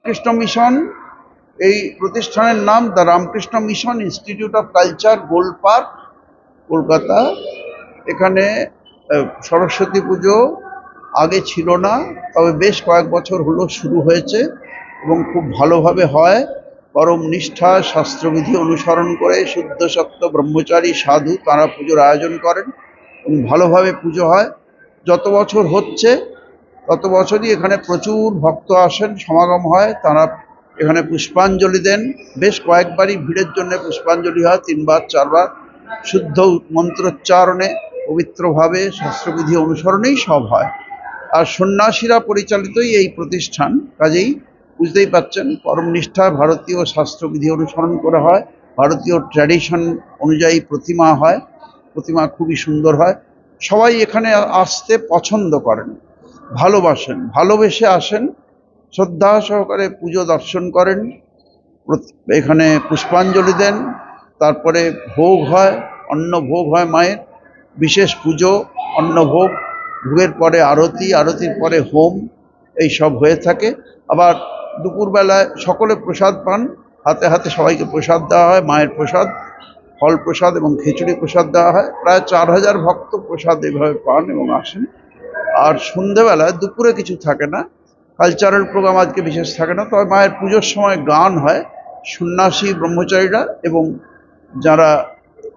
Krishna mission, এই প্রতিষ্ঠানের নাম the Ramakrishna mission institute of culture, gold park, Kolkata. এখানে সরস্বতী পুজো আগে ছিল না, তবে বেশ কয়েক বছর হলো শুরু হয়েছে এবং খুব ভালোভাবে হয়। পরম নিষ্ঠা শাস্ত্রবিধি অনুসরণ করে শুদ্ধ সত্য ব্রহ্মচারী সাধু তারা পুজোর আয়োজন করেন এবং ভালোভাবে পুজো হয়। যত বছর হচ্ছে তত বছরই এখানে প্রচুর ভক্ত আসেন, সমাগম হয়, তারা এখানে পুষ্পাঞ্জলি দেন। বেশ কয়েকবারই ভিড়ের জন্য পুষ্পাঞ্জলি হয়, 3বার 4বার। শুদ্ধ মন্ত্রোচ্চারণে পবিত্রভাবে শাস্ত্রবিধি অনুসরণেই সব হয়। আর সন্ন্যাসীরা পরিচালিতই এই প্রতিষ্ঠান, কাজেই বুঝতেই পাচ্ছেন পরম নিষ্ঠায় ভারতীয় শাস্ত্রবিধি অনুসরণ করা হয়। ভারতীয় ট্র্যাডিশন অনুযায়ী প্রতিমা হয়, প্রতিমা খুবই সুন্দর হয়। সবাই এখানে আসতে পছন্দ করেন, ভালোবাসেন, ভালোবেসে আসেন, শ্রদ্ধা সহকারে পুজো দর্শন করেন, এখানে পুষ্পাঞ্জলি দেন, তারপরে ভোগ হয়, অন্ন ভোগ হয় মায়ের, বিশেষ পুজো, অন্নভোগ, ভোগের পরে আরতি, আরতির পরে হোম, এই সব হয়ে থাকে। আবার দুপুরবেলায় সকলে প্রসাদ পান, হাতে হাতে সবাইকে প্রসাদ দেওয়া হয়, মায়ের প্রসাদ, ফল প্রসাদ এবং খিচুড়ি প্রসাদ দেওয়া হয়। প্রায় 4000 ভক্ত প্রসাদ এভাবে পান এবং আসেন। আর সন্ধেবেলায় দুপুরে কিছু থাকে না, কালচারাল প্রোগ্রাম আজকে বিশেষ থাকে না, তবে মায়ের পুজোর সময় গান হয়। সন্ন্যাসী ব্রহ্মচারীরা এবং যারা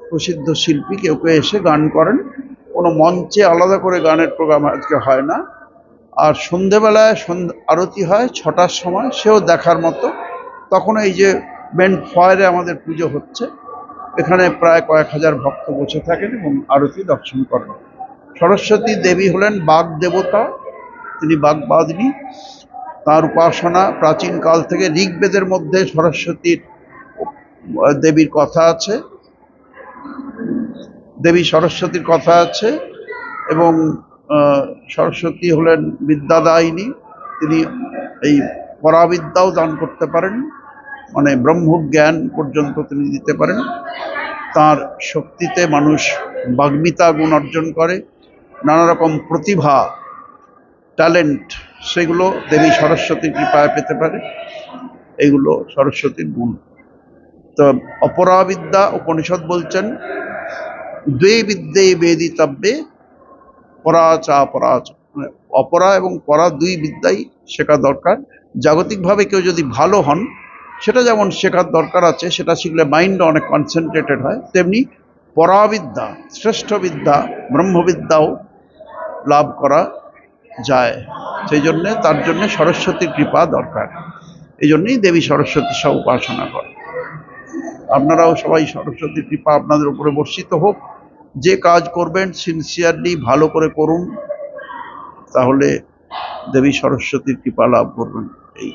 প্রসিদ্ধ শিল্পী কেউ কেউ এসে গান করেন। কোনো মঞ্চে আলাদা করে গানের প্রোগ্রাম আজকে হয় না। আর সন্ধেবেলায় আরতি হয় 6টার সময়, সেও দেখার মতো। তখন এই যে মেন ফয়ারে আমাদের পুজো হচ্ছে, এখানে প্রায় কয়েক হাজার ভক্ত বসে থাকেন এবং আরতি দর্শন করেন। সরস্বতী দেবী হলেন বাগ দেবতা, তিনি বাগবাদিনী। তার উপাসনা প্রাচীনকাল থেকে, ঋগ্বেদের মধ্যে সরস্বতীর দেবীর কথা আছে, দেবী সরস্বতীর কথা আছে। এবং সরস্বতী হলেন বিদ্যাদায়িনী, তিনি এই পরাবিদ্যাও দান করতে পারেন, মানে ব্রহ্মজ্ঞান পর্যন্ত তিনি দিতে পারেন। তার শক্তিতে মানুষ বাগ্মিতা গুণ অর্জন করে, নানা রকম প্রতিভা, ট্যালেন্ট, সেগুলো দেবী সরস্বতীর কৃপায় পেতে পারে। এইগুলো সরস্বতীর গুণ। তো অপরাবিদ্যা উপনিষদ বলছেন, দ্বে বিদ্যে বেদিতব্যে পরাচা পরাচ, মানে অপরা এবং পরা দুই বিদ্যাই শেখা দরকার। জাগতিকভাবে কেউ যদি ভালো হন, সেটা যেমন শেখার দরকার আছে, সেটা শিখলে মাইন্ড অনেক কনসেন্ট্রেটেড হয়, তেমনি পরাবিদ্যা, শ্রেষ্ঠ বিদ্যা, ব্রহ্মবিদ্যাও লাভ করা যায়। সেই জন্যে তার জন্যে সরস্বতীর কৃপা দরকার। এই জন্যই দেবী সরস্বতী সব উপাসনা করে। আপনারাও সবাই সরস্বতীর কৃপা আপনাদের উপরে বর্ষিত হোক। যে কাজ করবেন সিনসিয়ারলি ভালো করে করুন, তাহলে দেবী সরস্বতীর কৃপা লাভ করবেন। এই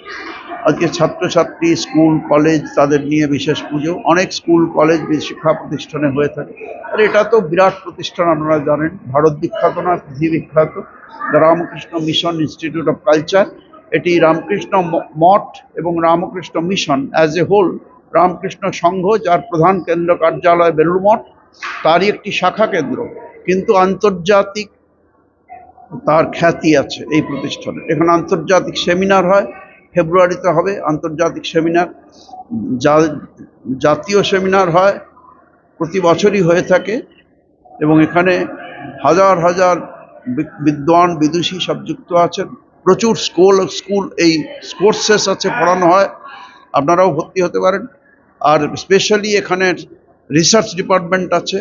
আজকে ছাত্রছাত্রী, স্কুল কলেজ, তাদের নিয়ে বিশেষ পুজো অনেক স্কুল কলেজ শিক্ষা প্রতিষ্ঠানে হয়ে থাকে। আর এটা তো বিরাট প্রতিষ্ঠান, আপনারা জানেন, ভারত বিখ্যাত না, পৃথিবী বিখ্যাত, the Ramakrishna mission institute of culture. এটি রামকৃষ্ণ মঠ এবং Ramakrishna mission as a whole, Ramakrishna Sangha, যার প্রধান কেন্দ্র কার্যালয় বেলুড় মঠ, তারই একটি শাখা কেন্দ্র, কিন্তু আন্তর্জাতিক তার খ্যাতি আছে এই প্রতিষ্ঠানে। এখানে আন্তর্জাতিক সেমিনার হয়, ফেব্রুয়ারিতে হবে আন্তর্জাতিক সেমিনার, জাতীয় সেমিনার হয়, প্রতি বছরই হয়ে থাকে। এবং এখানে হাজার হাজার বিদ্বান বিদুষী সব যুক্ত আছেন। প্রচুর স্কুল এই কোর্সেস আছে, পড়ানো হয়, আপনারাও ভর্তি হতে পারেন। আর স্পেশালি এখানে রিসার্চ ডিপার্টমেন্ট আছে,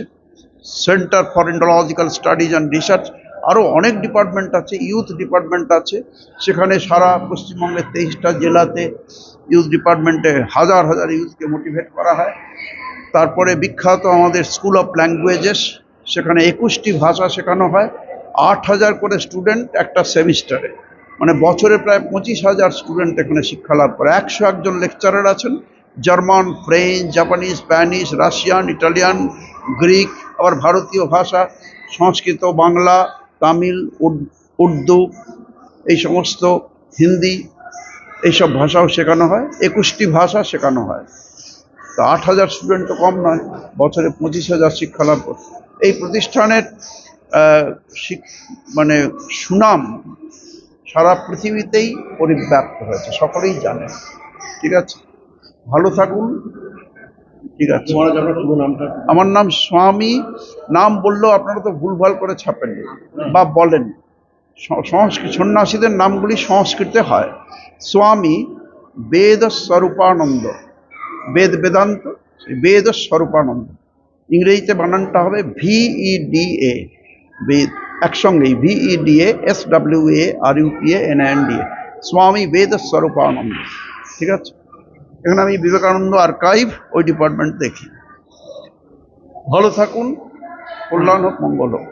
centre for indological studies and research, আরও অনেক ডিপার্টমেন্ট আছে, ইউথ ডিপার্টমেন্ট আছে। সেখানে সারা পশ্চিমবঙ্গের 23টা জেলাতে ইউথ ডিপার্টমেন্টে হাজার হাজার ইউথকে মোটিভেট করা হয়। তারপরে বিখ্যাত আমাদের স্কুল অফ ল্যাঙ্গুয়েজেস, সেখানে 21টি ভাষা শেখানো হয়, 8000 করে স্টুডেন্ট একটা সেমিস্টারে, মানে বছরে প্রায় 25,000 স্টুডেন্ট এখানে শিক্ষা লাভ করে। 101 জন লেকচারার আছেন, German, French, Japanese, Spanish, Russian, Italian, Greek, আবার ভারতীয় ভাষা, সংস্কৃত, বাংলা, তামিল, উর্দু, এই সমস্ত, হিন্দি, এইসব ভাষাও শেখানো হয়। 21টি ভাষা শেখানো হয়। তো 8000 স্টুডেন্ট তো কম নয়, বছরে 25,000 শিক্ষা লাভ করে। এই প্রতিষ্ঠানের মানে সুনাম সারা পৃথিবীতেই পরিব্যাপ্ত হয়েছে, সকলেই জানেন। ঠিক আছে, ভালো থাকুন। ঠিক আছে, আমার নাম স্বামী। নাম বললেও আপনারা তো ভুলভাল করে ছাপেন বা বলেন। সংস্কৃত সন্ন্যাসীদের নামগুলি সংস্কৃতে হয়। স্বামী বেদ স্বরূপানন্দ, বেদান্ত বেদ স্বরূপানন্দ। ইংরেজিতে বানানটা হবে VEDA, বেদ, একসঙ্গেই VEDA SWARUPANINDA, স্বামী বেদ স্বরূপানন্দ। ঠিক আছে, এখানে আমি বিবেকানন্দ আর্কাইভ ওই ডিপার্টমেন্ট দেখি। ভালো থাকুন, কল্যাণ হোক, মঙ্গল হোক।